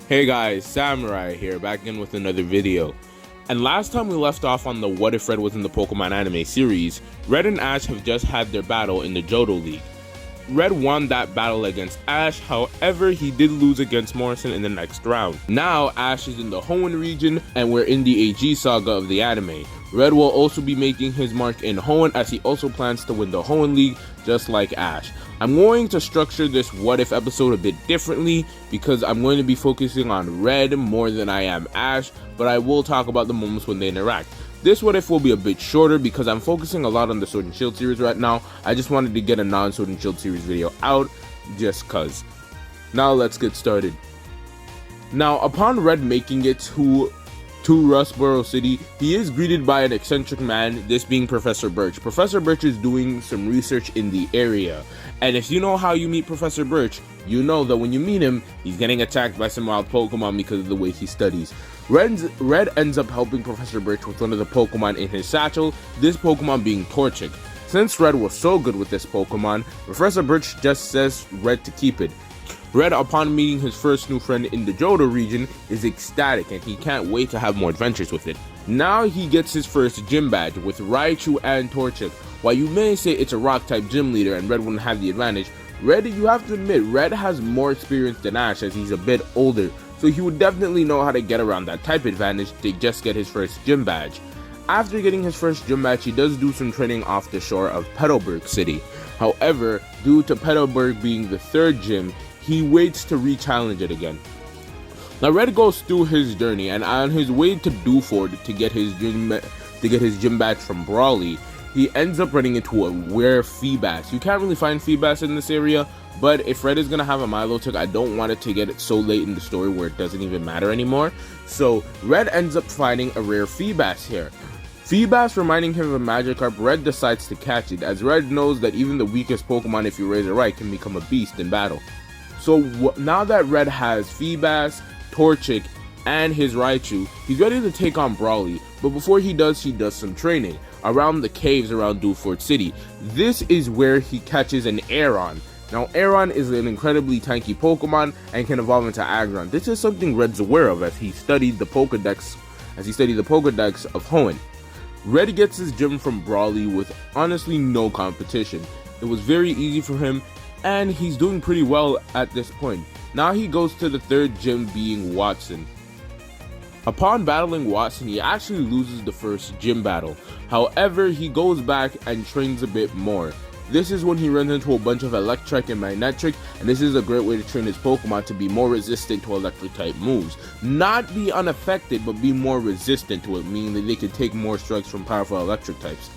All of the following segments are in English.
Hey guys, Samurai here, back again with another video. And last time we left off on the What If Red was in the Pokemon anime series, Red and Ash have just had their battle in the Johto League. Red won that battle against Ash, however he did lose against Morrison in the next round. Now Ash is in the Hoenn region and we're in the AG saga of the anime. Red will also be making his mark in Hoenn as he also plans to win the Hoenn League just like Ash. I'm going to structure this What If episode a bit differently because I'm going to be focusing on Red more than I am Ash, but I will talk about the moments when they interact. This What If will be a bit shorter because I'm focusing a lot on the Sword and Shield series right now. I just wanted to get a non-Sword and Shield series video out just cuz. Now let's get started. Now upon Red making it to Rustboro City, he is greeted by an eccentric man, this being Professor Birch. Professor Birch is doing some research in the area, and if you know how you meet Professor Birch, you know that when you meet him, he's getting attacked by some wild Pokemon because of the way he studies. Red ends up helping Professor Birch with one of the Pokemon in his satchel, this Pokemon being Torchic. Since Red was so good with this Pokemon, Professor Birch just says Red to keep it. Red, upon meeting his first new friend in the Johto region, is ecstatic and he can't wait to have more adventures with it. Now he gets his first gym badge with Raichu and Torchic. While you may say it's a rock type gym leader and Red wouldn't have the advantage, Red, you have to admit, Red has more experience than Ash as he's a bit older, so he would definitely know how to get around that type advantage to just get his first gym badge. After getting his first gym badge, he does do some training off the shore of Petalburg City. However, due to Petalburg being the third gym, he waits to re-challenge it again. Now Red goes through his journey, and on his way to Dewford to get his gym badge from Brawley, he ends up running into a rare Feebas. You can't really find Feebas in this area, but if Red is gonna have a Milotic, I don't want it to get it so late in the story where it doesn't even matter anymore. So Red ends up finding a rare Feebas here. Feebas reminding him of a Magikarp, Red decides to catch it, as Red knows that even the weakest Pokemon, if you raise it right, can become a beast in battle. So now that Red has Feebas, Torchic, and his Raichu, he's ready to take on Brawley, but before he does some training around the caves around Dewford City. This is where he catches an Aeron. Now Aeron is an incredibly tanky Pokemon and can evolve into Aggron. This is something Red's aware of as he studied the Pokedex of Hoenn. Red gets his gym from Brawley with honestly no competition. It was very easy for him, and he's doing pretty well at this point. Now he goes to the third gym, being Watson. Upon battling Watson, he actually loses the first gym battle. However, he goes back and trains a bit more. This is when he runs into a bunch of Electric and Magnetric, and this is a great way to train his Pokemon to be more resistant to electric type moves. Not be unaffected, but be more resistant to it, meaning that they can take more strikes from powerful electric types.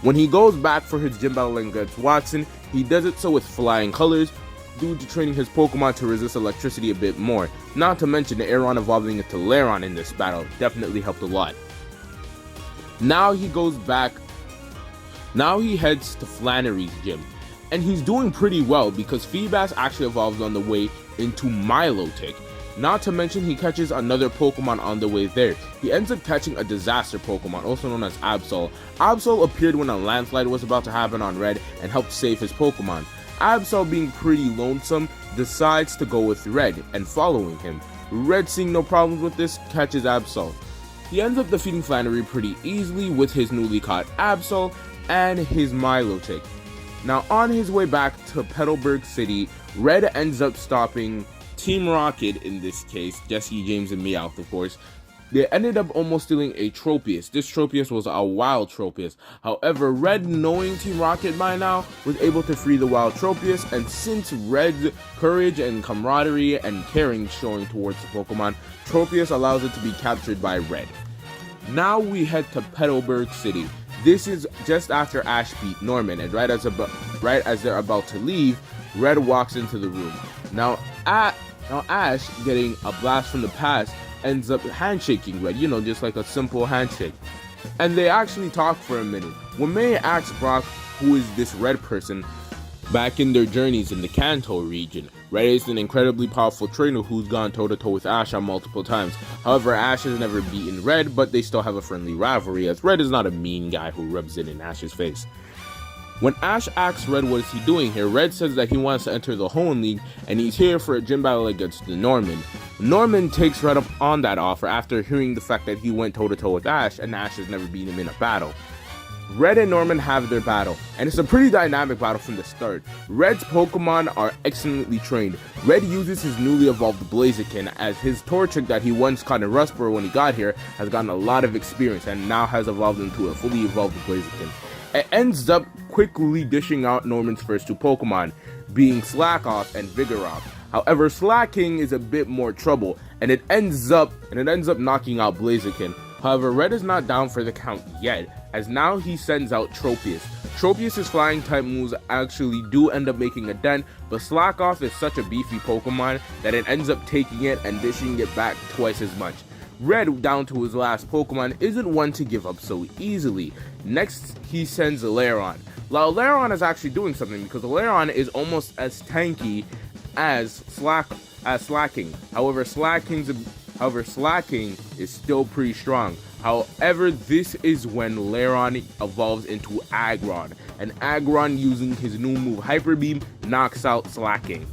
When he goes back for his gym battle against Watson, he does it so with flying colors, due to training his Pokemon to resist electricity a bit more. Not to mention the Aeron evolving into Lairon in this battle definitely helped a lot. Now he heads to Flannery's gym, and he's doing pretty well because Feebas actually evolves on the way into Milotic. Not to mention he catches another Pokemon on the way there. He ends up catching a disaster Pokemon, also known as Absol. Absol appeared when a landslide was about to happen on Red and helped save his Pokemon. Absol, being pretty lonesome, decides to go with Red and following him. Red, seeing no problems with this, catches Absol. He ends up defeating Flannery pretty easily with his newly caught Absol and his Milotic. Now on his way back to Petalburg City, Red ends up stopping Team Rocket, in this case, Jesse, James, and Meowth, of course. They ended up almost stealing a Tropius. This Tropius was a wild Tropius. However, Red, knowing Team Rocket by now, was able to free the wild Tropius, and since Red's courage and camaraderie and caring showing towards the Pokemon, Tropius allows it to be captured by Red. Now we head to Petalburg City. This is just after Ash beat Norman, and right as they're about to leave, Red walks into the room. Now Ash, getting a blast from the past, ends up handshaking Red, just like a simple handshake. And they actually talk for a minute. When May asks Brock who is this Red person, back in their journeys in the Kanto region, Red is an incredibly powerful trainer who's gone toe-to-toe with Ash on multiple times. However, Ash has never beaten Red, but they still have a friendly rivalry, as Red is not a mean guy who rubs it in Ash's face. When Ash asks Red what is he doing here, Red says that he wants to enter the Hoenn League and he's here for a gym battle against the Norman. Norman takes Red up on that offer after hearing the fact that he went toe-to-toe with Ash and Ash has never beaten him in a battle. Red and Norman have their battle, and it's a pretty dynamic battle from the start. Red's Pokemon are excellently trained. Red uses his newly evolved Blaziken, as his Torchic that he once caught in Rustboro when he got here has gotten a lot of experience and now has evolved into a fully evolved Blaziken. It ends up quickly dishing out Norman's first two Pokemon, being Slackoth and Vigoroth. However, Slacking is a bit more trouble, and it ends up knocking out Blaziken. However, Red is not down for the count yet, as now he sends out Tropius. Tropius' flying type moves actually do end up making a dent, but Slackoth is such a beefy Pokemon that it ends up taking it and dishing it back twice as much. Red, down to his last Pokemon, isn't one to give up so easily. Next, he sends Lairon. Now, Lairon is actually doing something because Lairon is almost as tanky as Slacking. However, Slacking is still pretty strong. However, this is when Lairon evolves into Aggron, and Aggron, using his new move Hyper Beam, knocks out Slacking.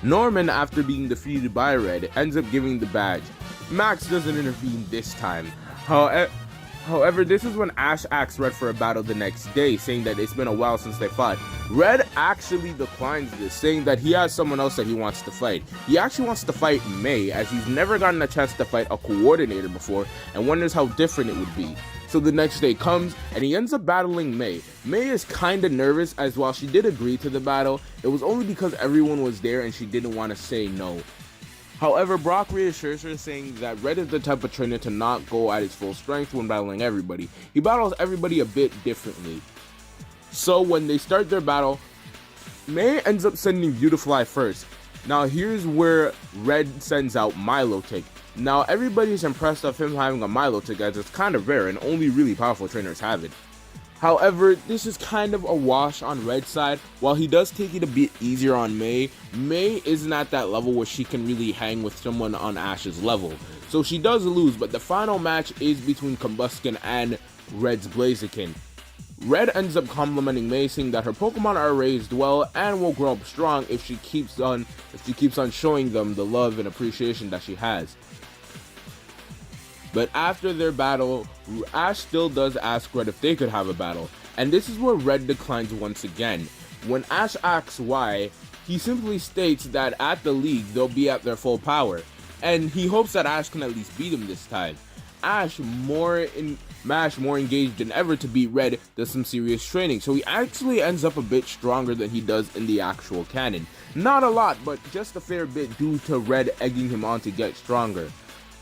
Norman, after being defeated by Red, ends up giving the badge. Max doesn't intervene this time. However, this is when Ash asks Red for a battle the next day, saying that it's been a while since they fought. Red actually declines this, saying that he has someone else that he wants to fight. He actually wants to fight May, as he's never gotten a chance to fight a coordinator before and wonders how different it would be. So the next day comes, and he ends up battling May. May is kinda nervous, as while she did agree to the battle, it was only because everyone was there and she didn't want to say no. However, Brock reassures her, saying that Red is the type of trainer to not go at his full strength when battling everybody. He battles everybody a bit differently. So when they start their battle, May ends up sending Beautifly first. Now here's where Red sends out Milotic. Now everybody's impressed of him having a Milotic, as it's kind of rare and only really powerful trainers have it. However, this is kind of a wash on Red's side. While he does take it a bit easier on May, May isn't at that level where she can really hang with someone on Ash's level. So she does lose, but the final match is between Combusken and Red's Blaziken. Red ends up complimenting May, saying that her Pokemon are raised well and will grow up strong if she keeps on showing them the love and appreciation that she has. But after their battle, Ash still does ask Red if they could have a battle, and this is where Red declines once again. When Ash asks why, he simply states that at the league they'll be at their full power, and he hopes that Ash can at least beat him this time. Ash, more engaged than ever to beat Red, does some serious training, so he actually ends up a bit stronger than he does in the actual canon. Not a lot, but just a fair bit due to Red egging him on to get stronger.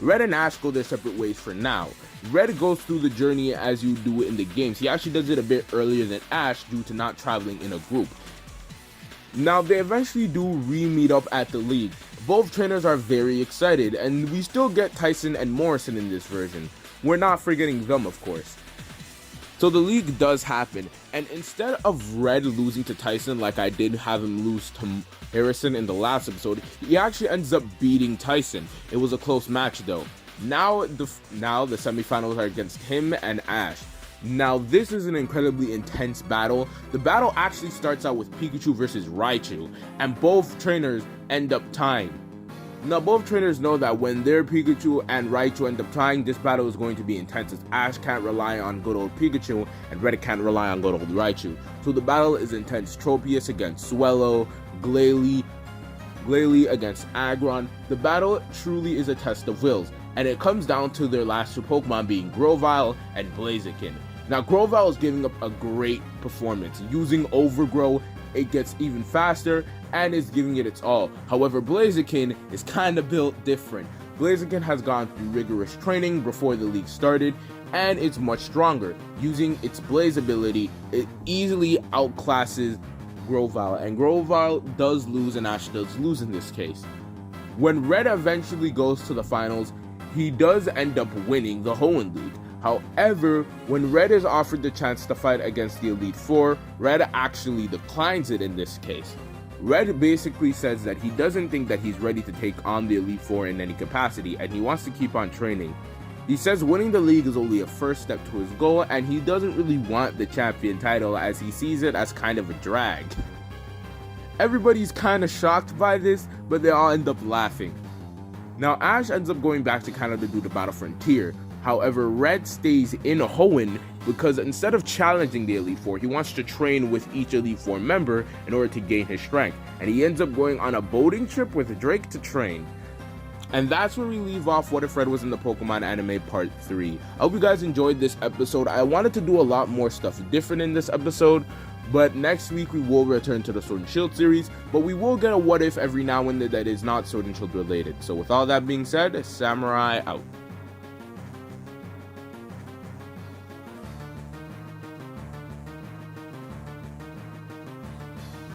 Red and Ash go their separate ways for now. Red goes through the journey as you do in the games. He actually does it a bit earlier than Ash due to not traveling in a group. Now they eventually do re-meet up at the league. Both trainers are very excited, and we still get Tyson and Morrison in this version. We're not forgetting them, of course. So the league does happen, and instead of Red losing to Tyson like I did have him lose to Harrison in the last episode, he actually ends up beating Tyson. It was a close match though. Now the semifinals are against him and Ash. Now this is an incredibly intense battle. The battle actually starts out with Pikachu versus Raichu, and both trainers end up tying. Now both trainers know that when their Pikachu and Raichu end up tying, this battle is going to be intense, as Ash can't rely on good old Pikachu and Red can't rely on good old Raichu. So the battle is intense. Tropius against Swellow, Glalie against Aggron. The battle truly is a test of wills, and it comes down to their last two Pokemon being Grovyle and Blaziken. Now Grovyle is giving up a great performance. Using Overgrow, it gets even faster and is giving it its all. However, Blaziken is kind of built different. Blaziken has gone through rigorous training before the league started, and it's much stronger. Using its Blaze ability, it easily outclasses Grovyle, and Grovyle does lose, and Ash does lose in this case. When Red eventually goes to the finals, he does end up winning the Hoenn League. However, when Red is offered the chance to fight against the Elite Four, Red actually declines it in this case. Red basically says that he doesn't think that he's ready to take on the Elite Four in any capacity, and he wants to keep on training. He says winning the league is only a first step to his goal, and he doesn't really want the champion title as he sees it as kind of a drag. Everybody's kind of shocked by this, but they all end up laughing. Now Ash ends up going back to Canada to do the Battle Frontier. However, Red stays in Hoenn because instead of challenging the Elite Four, he wants to train with each Elite Four member in order to gain his strength. And he ends up going on a boating trip with Drake to train. And that's where we leave off What If Red Was in the Pokemon Anime Part 3. I hope you guys enjoyed this episode. I wanted to do a lot more stuff different in this episode, but next week we will return to the Sword and Shield series, but we will get a What If every now and then that is not Sword and Shield related. So with all that being said, Samurai out.